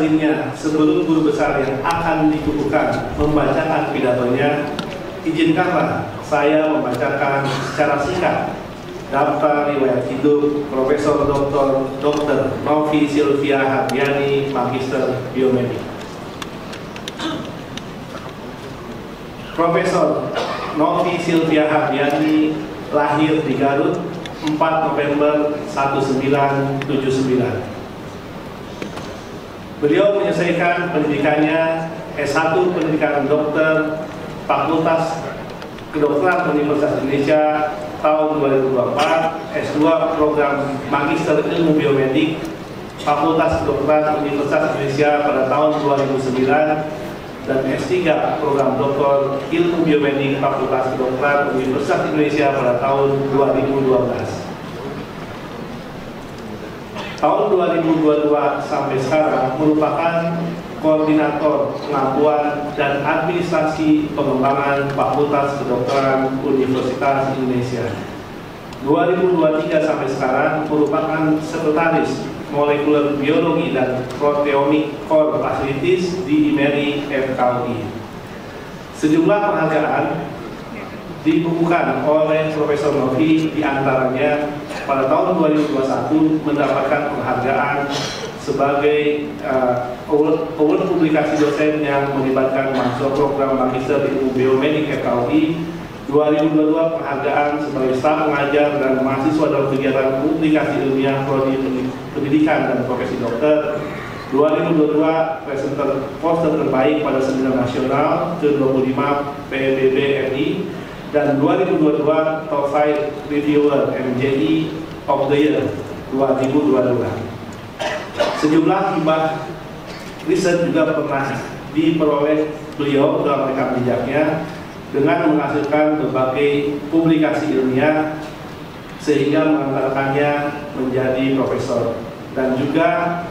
selanjutnya, sebelum guru besar yang akan dikukuhkan membacakan pidatonya, izinkanlah saya membacakan secara singkat daftar riwayat hidup Profesor Dr. Novi Sylvia Hardiani, Magister Biomedik. Profesor Novi Sylvia Hardiani lahir di Garut 4 November 1979. Beliau menyelesaikan pendidikannya S1 Pendidikan Dokter Fakultas Kedokteran Universitas Indonesia tahun 2024, S2 Program Magister Ilmu Biomedik Fakultas Kedokteran Universitas Indonesia pada tahun 2009, dan S3 Program Doktor Ilmu Biomedik Fakultas Kedokteran Universitas Indonesia pada tahun 2012. Tahun 2022 sampai sekarang merupakan koordinator pengakuan dan administrasi pengembangan Fakultas Kedokteran Universitas Indonesia. 2023 sampai sekarang merupakan sekretaris molekuler biologi dan proteomik core facilities di IMERI FKUI. Sejumlah penghargaan dibukukan oleh Profesor Novi, diantaranya pada tahun 2021 mendapatkan penghargaan sebagai award publikasi dosen yang melibatkan mahasiswa program Magister Ilmu Biomedik FKUI, 2022 penghargaan sebagai staf pengajar dan mahasiswa dalam kegiatan publikasi ilmiah prodi pendidikan dan profesi dokter, 2022 presenter poster terbaik pada seminar nasional ke-25 PBB RI, dan 2022 Top 5 Reviewer MJI of the Year 2022. Sejumlah hibah riset juga pernah diperoleh beliau dalam rekam jejaknya dengan menghasilkan berbagai publikasi ilmiah sehingga mengantarkannya menjadi profesor, dan juga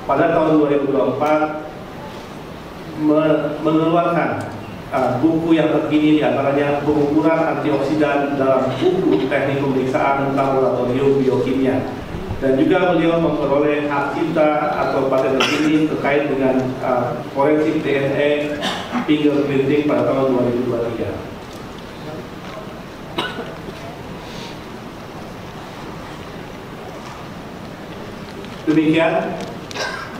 pada tahun 2024 mengeluarkan buku yang terkini, diantaranya pengukuran antioksidan dalam buku teknik pemeriksaan laboratorium biokimia, dan juga beliau memperoleh hak cipta atau paten terkini terkait dengan forensik DNA fingerprinting pada tahun 2023. Demikian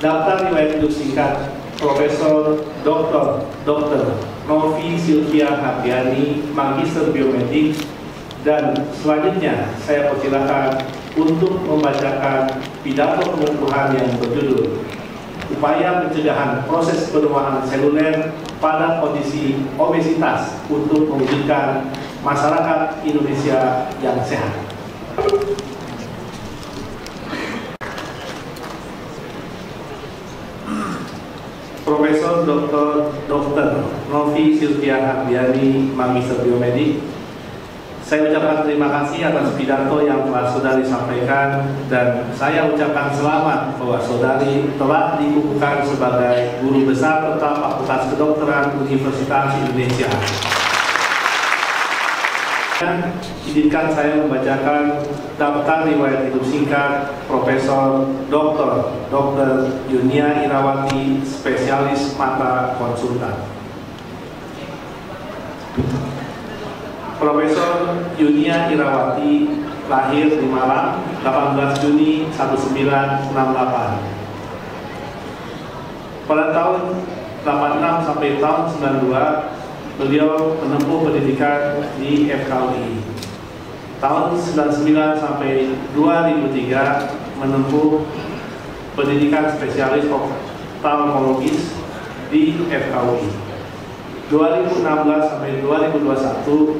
daftar riwayat hidup singkat Profesor Dr. Novi Sylvia Hardiani, Magister Biomedik, dan selanjutnya saya persilakan untuk membacakan pidato pengukuhan yang berjudul Upaya Pencegahan Proses Penuaan Seluler pada Kondisi Obesitas untuk Mewujudkan Masyarakat Indonesia yang Sehat. Profesor Dr. Novi Sylvia Hardiani, Magister Biomedik, saya ucapkan terima kasih atas pidato yang telah saudari sampaikan, dan saya ucapkan selamat bahwa saudari telah dikukuhkan sebagai guru besar tetap Fakultas Kedokteran Universitas Indonesia. Dan izinkan saya membacakan daftar riwayat hidup singkat Profesor Dr. Yunia Irawati, spesialis mata konsultan. Profesor Yunia Irawati lahir di Malang 18 Juni 1968. Pada tahun 86 sampai tahun 92 beliau menempuh pendidikan di FKUI. Tahun 99 sampai 2003 menempuh pendidikan spesialis oftalmologis di FKUI. 2016 sampai 2021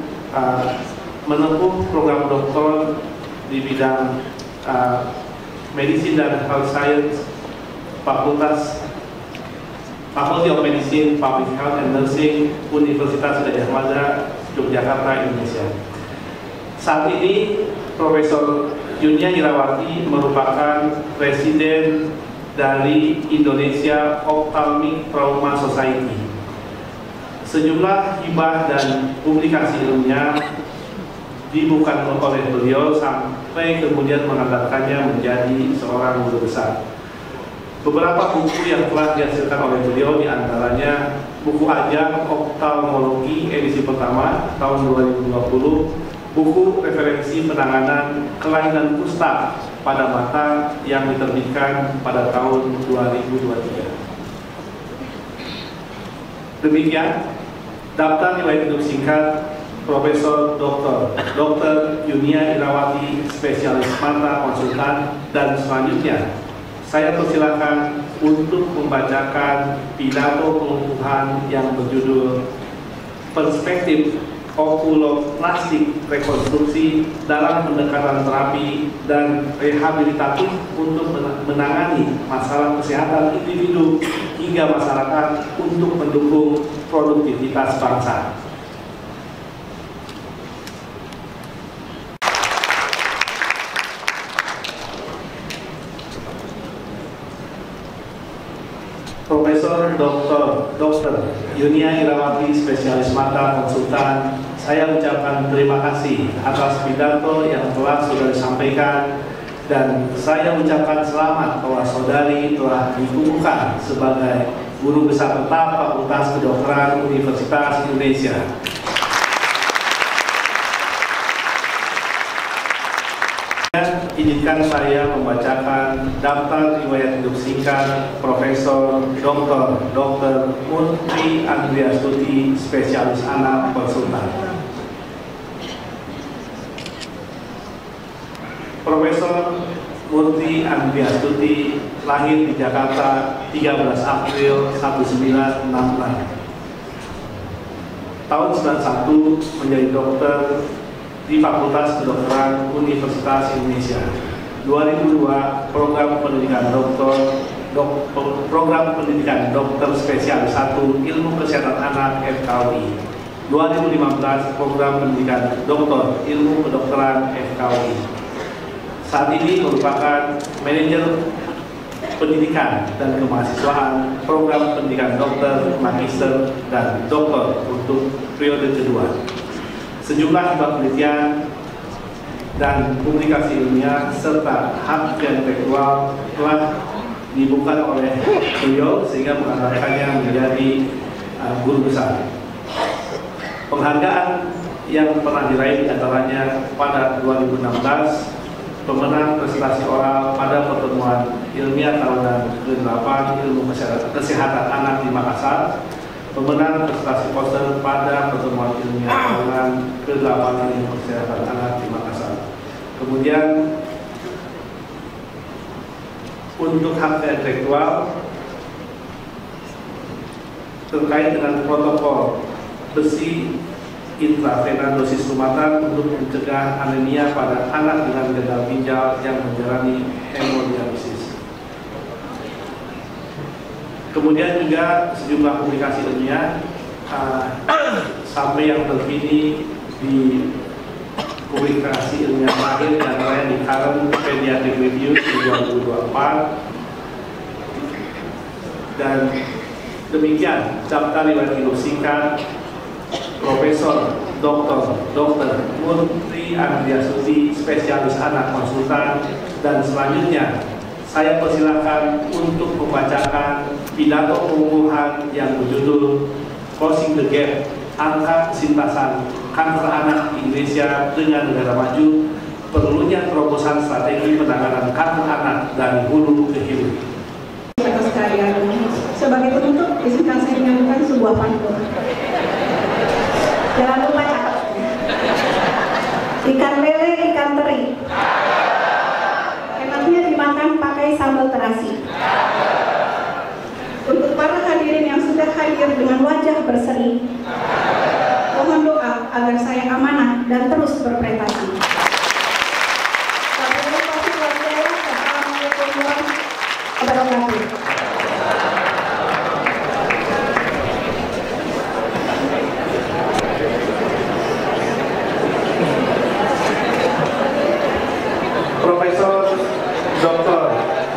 menempuh program doktor di bidang medicine dan health science Faculty of Medicine, Public Health and Nursing, Universitas Gadjah Mada, Yogyakarta, Indonesia. Saat ini Profesor Yunia Irawati merupakan presiden dari Indonesia Ophthalmic Trauma Society. Sejumlah hibah dan publikasi ilmiah dibukukan oleh beliau sampai kemudian mengantarkannya menjadi seorang guru besar. Beberapa buku yang telah dihasilkan oleh beliau diantaranya buku Ajang Oftalmologi edisi pertama tahun 2020, buku referensi penanganan kelainan kusta pada mata yang diterbitkan pada tahun 2023. Demikian daftar riwayat hidup singkat Profesor Dr. Yunia Irawati, spesialis mata konsultan, dan selanjutnya saya persilakan untuk membacakan pidato pengukuhan yang berjudul Perspektif Okuloplastik Rekonstruksi dalam Pendekatan Terapi dan Rehabilitatif untuk menangani masalah kesehatan individu hingga masyarakat untuk mendukung produktivitas bangsa. Profesor Dr. Yunia Irawati, spesialis mata konsultan, saya ucapkan terima kasih atas pidato yang telah saudari sampaikan, dan saya ucapkan selamat bahwa saudari telah dikukuhkan sebagai guru besar tetap Fakultas Kedokteran Universitas Indonesia. Izinkan saya membacakan daftar riwayat hidup singkat Profesor Dr. Murti Andriastuti, spesialis anak konsultan. Profesor Murti Andriastuti lahir di Jakarta 13 April 1966. Tahun 91 menjadi dokter di Fakultas Kedokteran Universitas Indonesia. 2002 program pendidikan dokter spesialis 1 ilmu kesehatan anak FKUI. 2015 program pendidikan doktor ilmu kedokteran FKUI. Saat ini merupakan manajer pendidikan dan kemahasiswaan program pendidikan dokter, magister, dan doktor untuk periode kedua. Sejumlah penelitian dan publikasi ilmiah serta hak intelektual telah dibuka oleh beliau sehingga mengangkatkannya menjadi guru besar. Penghargaan yang pernah diraih diantaranya pada 2016 pemenang prestasi oral pada pertemuan ilmiah tahunan ke-8 ilmu kesehatan anak di Makassar, pemenang prestasi poster pada pertemuan ilmiah tahunan ke-8 ilmu kesehatan anak di Makassar. Kemudian untuk hak intelektual terkait dengan protokol besi intravena dosis rumahan untuk mencegah anemia pada anak dengan gagal ginjal yang menjalani hemodialisis. Kemudian juga sejumlah publikasi ilmiah sampai yang terkini di publikasi ilmiah terakhir yang lain di Current Pediatric Review 2024. Dan demikian daftar riwayat hidup singkat Profesor Dr. Murti Andriastuti, spesialis anak konsultan, dan selanjutnya saya persilakan untuk membacakan pidato pengukuhan yang berjudul Closing the Gap, Angka Sintasan Kanker Anak di Indonesia dengan Negara Maju, perlunya terobosan strategi penanganan kanker anak dari hulu ke hilir. Sebagai penutup, izinkan saya menyampaikan sebuah pantun. Jangan lupa catat. Ikan lele, ikan teri. Enaknya dimakan pakai sambal terasi. Untuk para hadirin yang sudah hadir dengan wajah berseri, mohon doa agar saya amanah dan terus berprestasi. Assalamualaikum warahmatullahi wabarakatuh.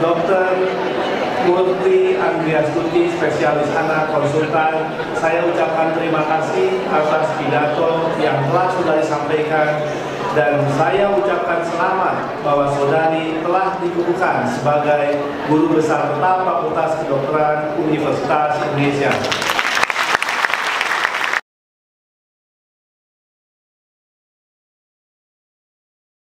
Dr. Murti Andriastuti, spesialis anak konsultan, saya ucapkan terima kasih atas pidato yang telah sudah disampaikan. sampaikan, dan saya ucapkan selamat bahwa saudari telah dikukuhkan sebagai Guru Besar Tetap Fakultas Kedokteran Universitas Indonesia.